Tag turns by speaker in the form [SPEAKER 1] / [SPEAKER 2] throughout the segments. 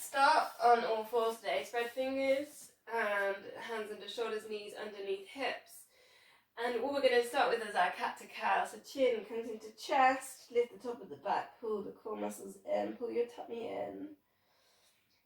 [SPEAKER 1] start on all fours today. Spread fingers and hands under shoulders, knees underneath hips. And what we're going to start with is our cat to cow. So chin comes into chest, lift the top of the back, pull the core muscles in, pull your tummy in.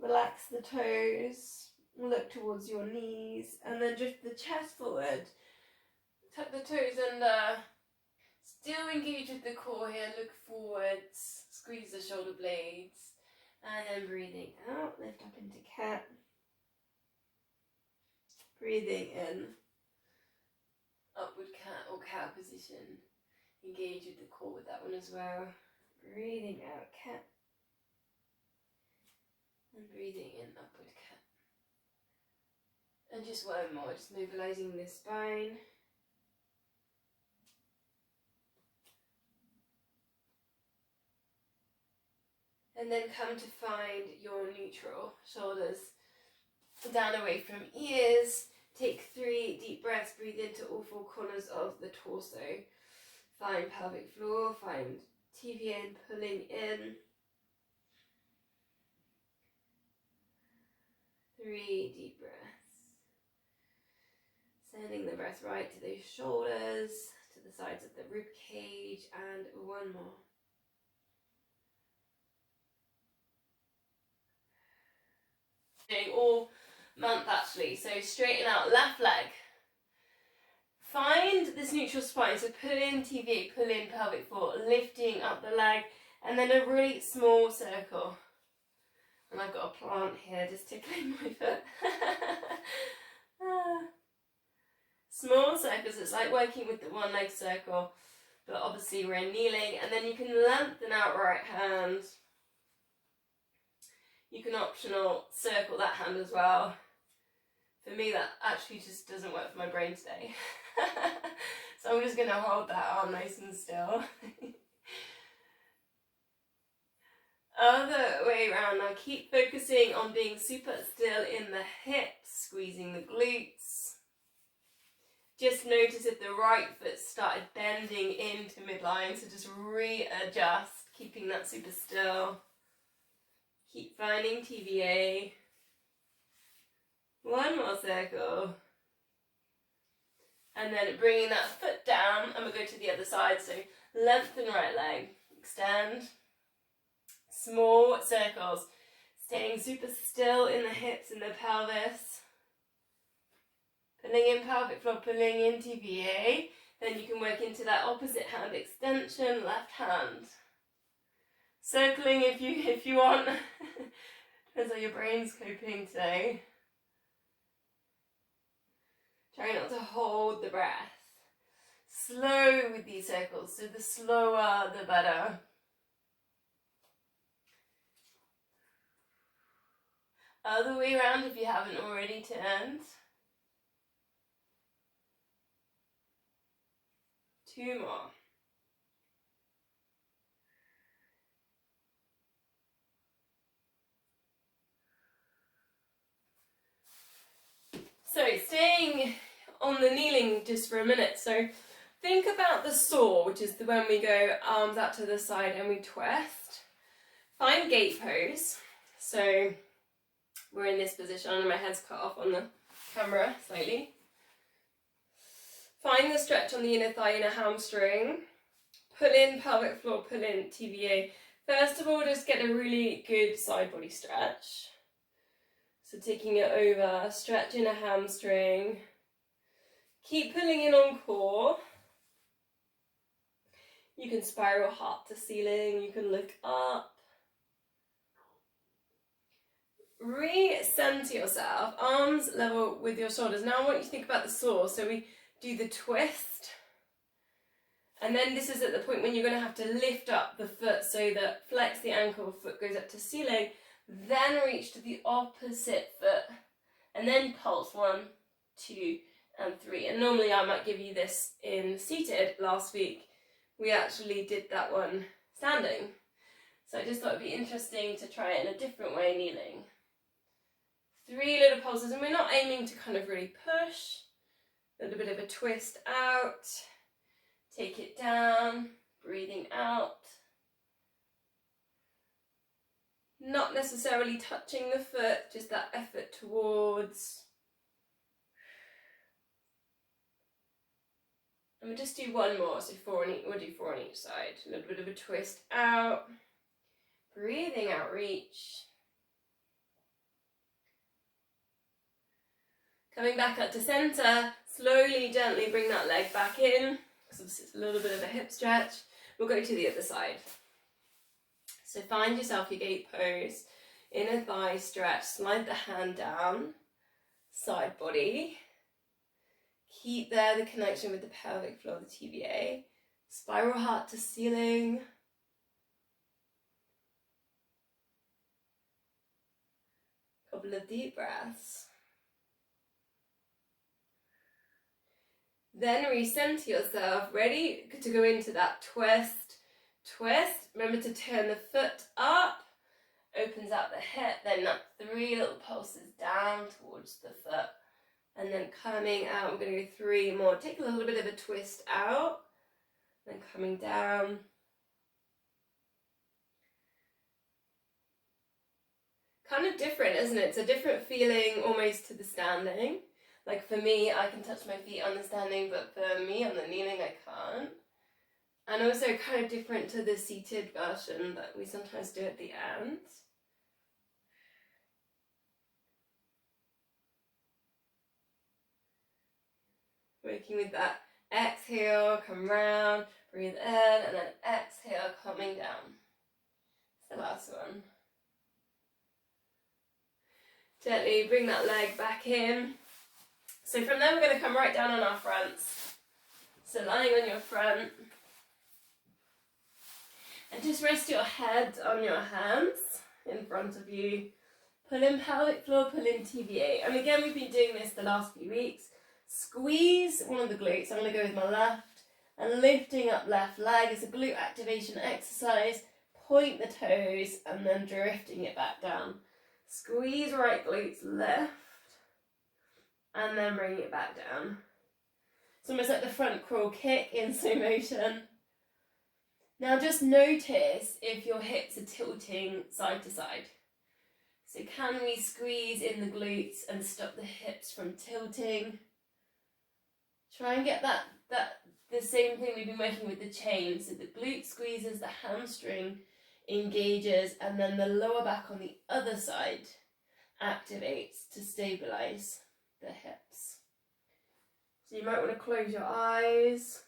[SPEAKER 1] Relax the toes, look towards your knees, and then drift the chest forward. Tuck the toes under. Still engage with the core here, look forwards, squeeze the shoulder blades, and then breathing out, lift up into cat. Breathing in, upward cat or cow position. Engage with the core with that one as well. Breathing out, cat. And breathing in, upward cat. And just one more, just mobilizing the spine. And then come to find your neutral. Shoulders down away from ears. Take 3 deep breaths. Breathe into all 4 corners of the torso. Find pelvic floor. Find TVA pulling in. 3 deep breaths. Sending the breath right to those shoulders, to the sides of the rib cage, and one more. Doing all month actually, so straighten out left leg. Find this neutral spine, so pull in TVA, pull in pelvic floor, lifting up the leg, and then a really small circle. And I've got a plant here just tickling my foot. Small circles, it's like working with the one leg circle, but obviously we're kneeling, and then you can lengthen out right hand. You can optional circle that hand as well. For me, that actually just doesn't work for my brain today. So I'm just going to hold that arm nice and still. Other way around now, keep focusing on being super still in the hips, squeezing the glutes. Just notice if the right foot started bending into midline, so just readjust, keeping that super still. Keep finding TVA. One more circle. And then bringing that foot down, and we'll go to the other side. So lengthen right leg, extend. Small circles. Staying super still in the hips and the pelvis. Pulling in pelvic floor, pulling in TVA. Then you can work into that opposite hand extension, left hand. Circling if you want. Depends how your brain's coping today. Try not to hold the breath. Slow with these circles, so the slower the better. Other way around if you haven't already turned. 2 more. So staying on the kneeling just for a minute. So think about the saw, which is when we go arms out to the side and we twist. Find gate pose. So we're in this position and my head's cut off on the camera slightly. Find the stretch on the inner thigh, inner hamstring. Pull in pelvic floor, pull in TVA. First of all, just get a really good side body stretch. So taking it over, stretch inner hamstring. Keep pulling in on core. You can spiral heart to ceiling, you can look up. Re-center yourself, arms level with your shoulders. Now I want you to think about the saw. So we do the twist. And then this is at the point when you're going to have to lift up the foot so that flex the ankle, foot goes up to ceiling. Then reach to the opposite foot. And then pulse 1, 2, and 3. And normally I might give you this in seated. Last week we actually did that one standing. So I just thought it'd be interesting to try it in a different way, kneeling. 3 little pulses, and we're not aiming to kind of really push. A little bit of a twist out. Take it down, breathing out. not necessarily touching the foot, just that effort towards. And we'll just do one more, so we'll do 4 on each side. A little bit of a twist out, breathing out, reach. Coming back up to centre, slowly, gently bring that leg back in. So this is a little bit of a hip stretch. We'll go to the other side. So find yourself your gate pose, inner thigh stretch, slide the hand down, side body. Keep there the connection with the pelvic floor, the TVA. Spiral heart to ceiling. Couple of deep breaths. Then recenter yourself, ready to go into that twist. Twist, remember to turn the foot up, opens out the hip, then that 3 little pulses down towards the foot. And then coming out, we're going to go 3 more. Take a little bit of a twist out, then coming down. Kind of different, isn't it? It's a different feeling almost to the standing. Like for me, I can touch my feet on the standing, but for me on the kneeling, I can't. And also kind of different to the seated version that we sometimes do at the end. Working with that exhale, come round, breathe in, and then exhale, coming down. It's the last one. Gently bring that leg back in. So from there we're going to come right down on our fronts. So lying on your front. And just rest your head on your hands in front of you. Pull in pelvic floor, pull in TVA. And again, we've been doing this the last few weeks. Squeeze one of the glutes. I'm going to go with my left. And lifting up left leg is a glute activation exercise. Point the toes and then drifting it back down. Squeeze right glutes, lift. And then bring it back down. It's almost like the front crawl kick in slow motion. Now just notice if your hips are tilting side to side. So can we squeeze in the glutes and stop the hips from tilting? Try and get that the same thing we've been working with the chain. So the glute squeezes, the hamstring engages, and then the lower back on the other side activates to stabilize the hips. So you might want to close your eyes.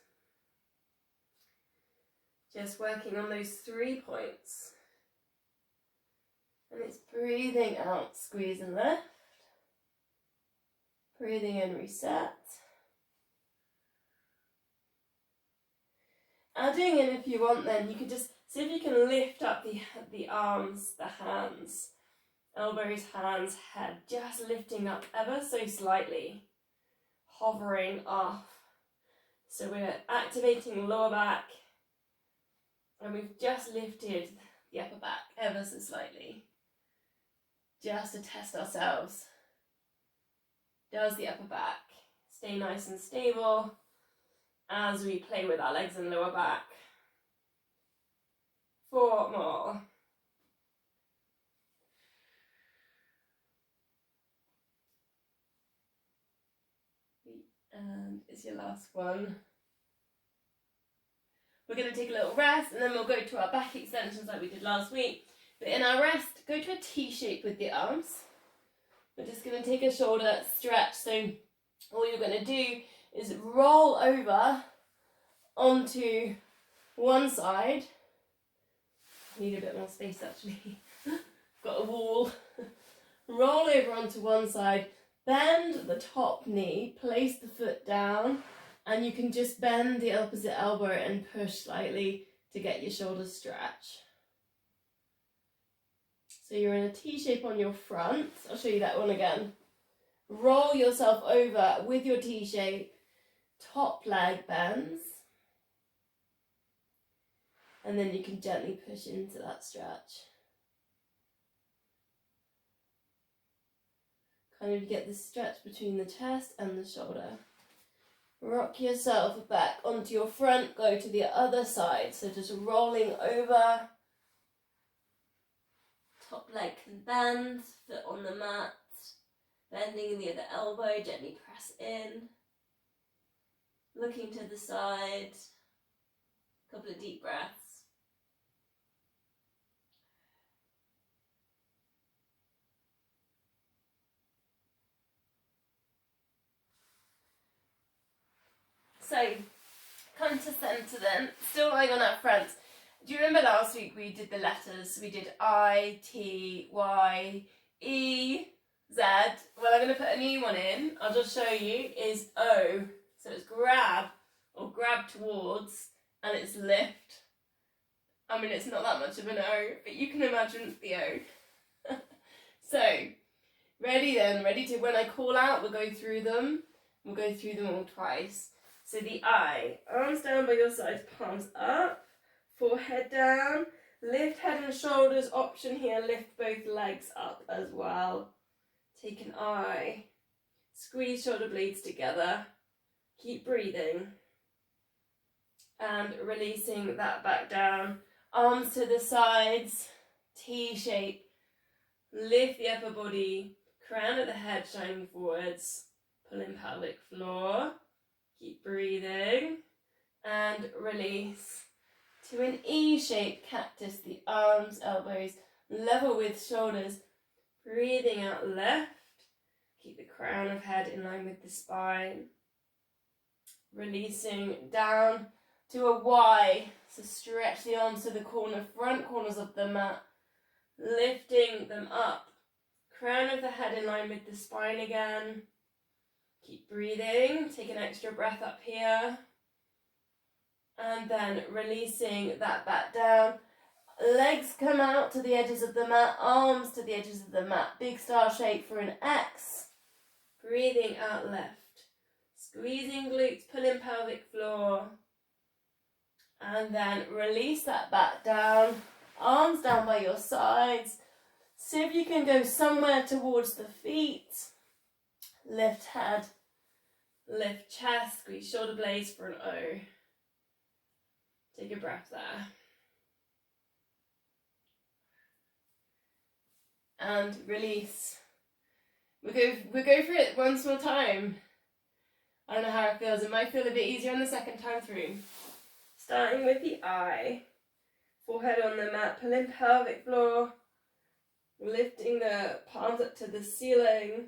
[SPEAKER 1] Just working on those 3 points. And it's breathing out, squeeze and lift. Breathing in, reset. Adding in, if you want, then you could just see if you can lift up the arms, the hands, elbows, hands, head, just lifting up ever so slightly, hovering off. So we're activating lower back, and we've just lifted the upper back ever so slightly, just to test ourselves. Does the upper back stay nice and stable as we play with our legs and lower back? 4 more. And it's your last one. We're going to take a little rest and then we'll go to our back extensions like we did last week. But in our rest, go to a T shape with the arms. We're just going to take a shoulder stretch. So all you're going to do is roll over onto one side. I need a bit more space actually. Got a wall. Roll over onto one side. Bend the top knee, place the foot down, and you can just bend the opposite elbow and push slightly to get your shoulders stretch. So you're in a T shape on your front. I'll show you that one again. Roll yourself over with your T shape, top leg bends, and then you can gently push into that stretch. Kind of get the stretch between the chest and the shoulder. Rock yourself back onto your front, go to the other side. So just rolling over, top leg can bend, foot on the mat, bending in the other elbow, gently press in. Looking to the side, couple of deep breaths. So, come to centre then, still lying on our front. Do you remember last week we did the letters? We did I, T, Y, E, Z. Well, I'm going to put a new one in, I'll just show you, is O. So it's grab, or grab towards, and it's lift. I mean, it's not that much of an O, but you can imagine the O. So, ready then, ready to, when I call out, we'll go through them. We'll go through them all twice. So the I, arms down by your sides, palms up, forehead down, lift head and shoulders, option here, lift both legs up as well. Take an I, squeeze shoulder blades together, keep breathing, and releasing that back down, arms to the sides, T shape, lift the upper body, crown of the head shining forwards, pull in pelvic floor. Keep breathing and release to an E-shaped cactus, the arms, elbows level with shoulders, breathing out left, keep the crown of head in line with the spine, releasing down to a Y, so stretch the arms to the front corners of the mat, lifting them up, crown of the head in line with the spine again. Keep breathing, take an extra breath up here, and then releasing that back down. Legs come out to the edges of the mat, arms to the edges of the mat, big star shape for an X. Breathing out left, squeezing glutes, pulling pelvic floor, and then release that back down, arms down by your sides. See if you can go somewhere towards the feet. Lift head, lift chest, squeeze shoulder blades for an O. Take a breath there. And release. We'll go for it once more time. I don't know how it feels. It might feel a bit easier on the second time through. Starting with the I. Forehead on the mat, pulling pelvic floor. Lifting the palms up to the ceiling.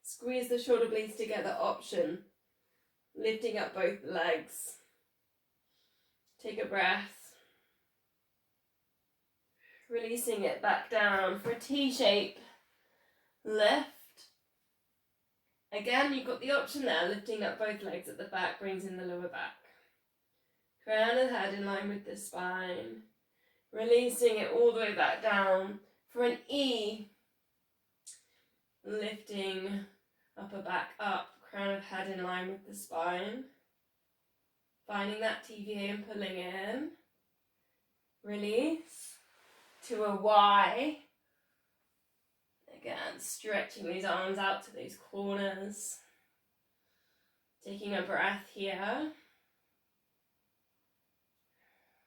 [SPEAKER 1] Squeeze the shoulder blades together, option. Lifting up both legs. Take a breath. Releasing it back down for a T shape. Lift. Again, you've got the option there, lifting up both legs at the back, brings in the lower back. Crown of the head in line with the spine. Releasing it all the way back down for an E. Lifting upper back up, crown of head in line with the spine. Finding that TVA and pulling in. Release to a Y. Again, stretching these arms out to those corners. Taking a breath here.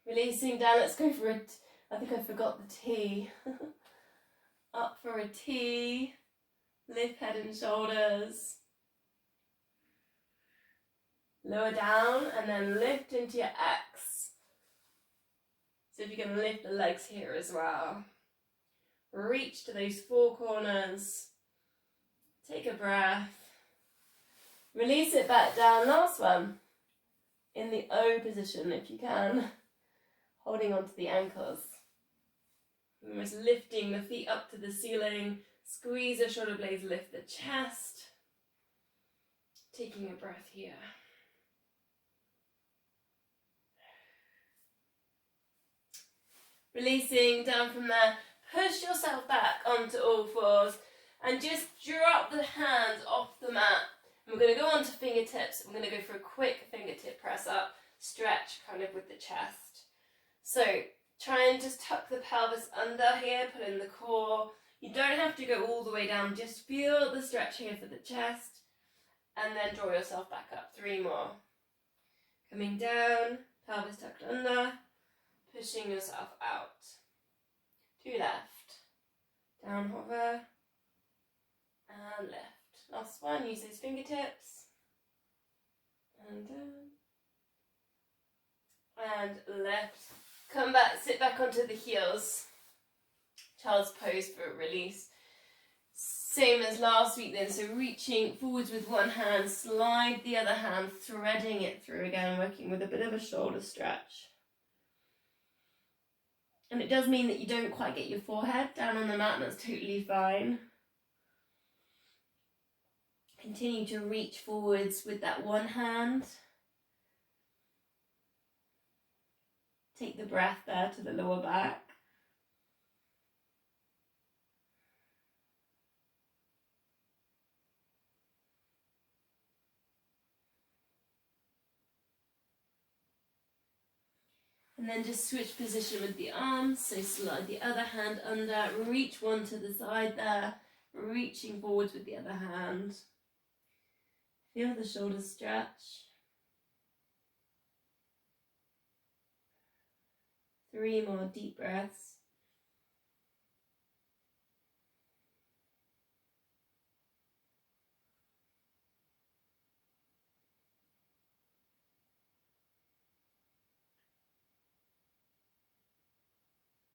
[SPEAKER 1] Releasing down, let's go for it. I think I forgot the T. Up for a T. Lift head and shoulders. Lower down and then lift into your X. So if you can lift the legs here as well. Reach to those four corners. Take a breath. Release it back down. Last one. In the O position if you can. Holding onto the ankles. Almost lifting the feet up to the ceiling. Squeeze the shoulder blades, lift the chest. Taking a breath here. Releasing down from there. Push yourself back onto all fours and just drop the hands off the mat. And we're going to go on to fingertips. We're going to go for a quick fingertip press up, stretch kind of with the chest. So try and just tuck the pelvis under here, pull in the core. You don't have to go all the way down, just feel the stretch here for the chest. And then draw yourself back up. 3 more. Coming down, pelvis tucked under, pushing yourself out. 2 left. down, hover, and lift. Last one, use those fingertips, and down, and lift. Come back, sit back onto the heels. Child's pose for a release. Same as last week then, so reaching forwards with one hand, slide the other hand, threading it through again, working with a bit of a shoulder stretch. And it does mean that you don't quite get your forehead down on the mat, and that's totally fine. Continue to reach forwards with that one hand. Take the breath there to the lower back. And then just switch position with the arms, so slide the other hand under, reach one to the side there, reaching forwards with the other hand. Feel the shoulders stretch. 3 more deep breaths.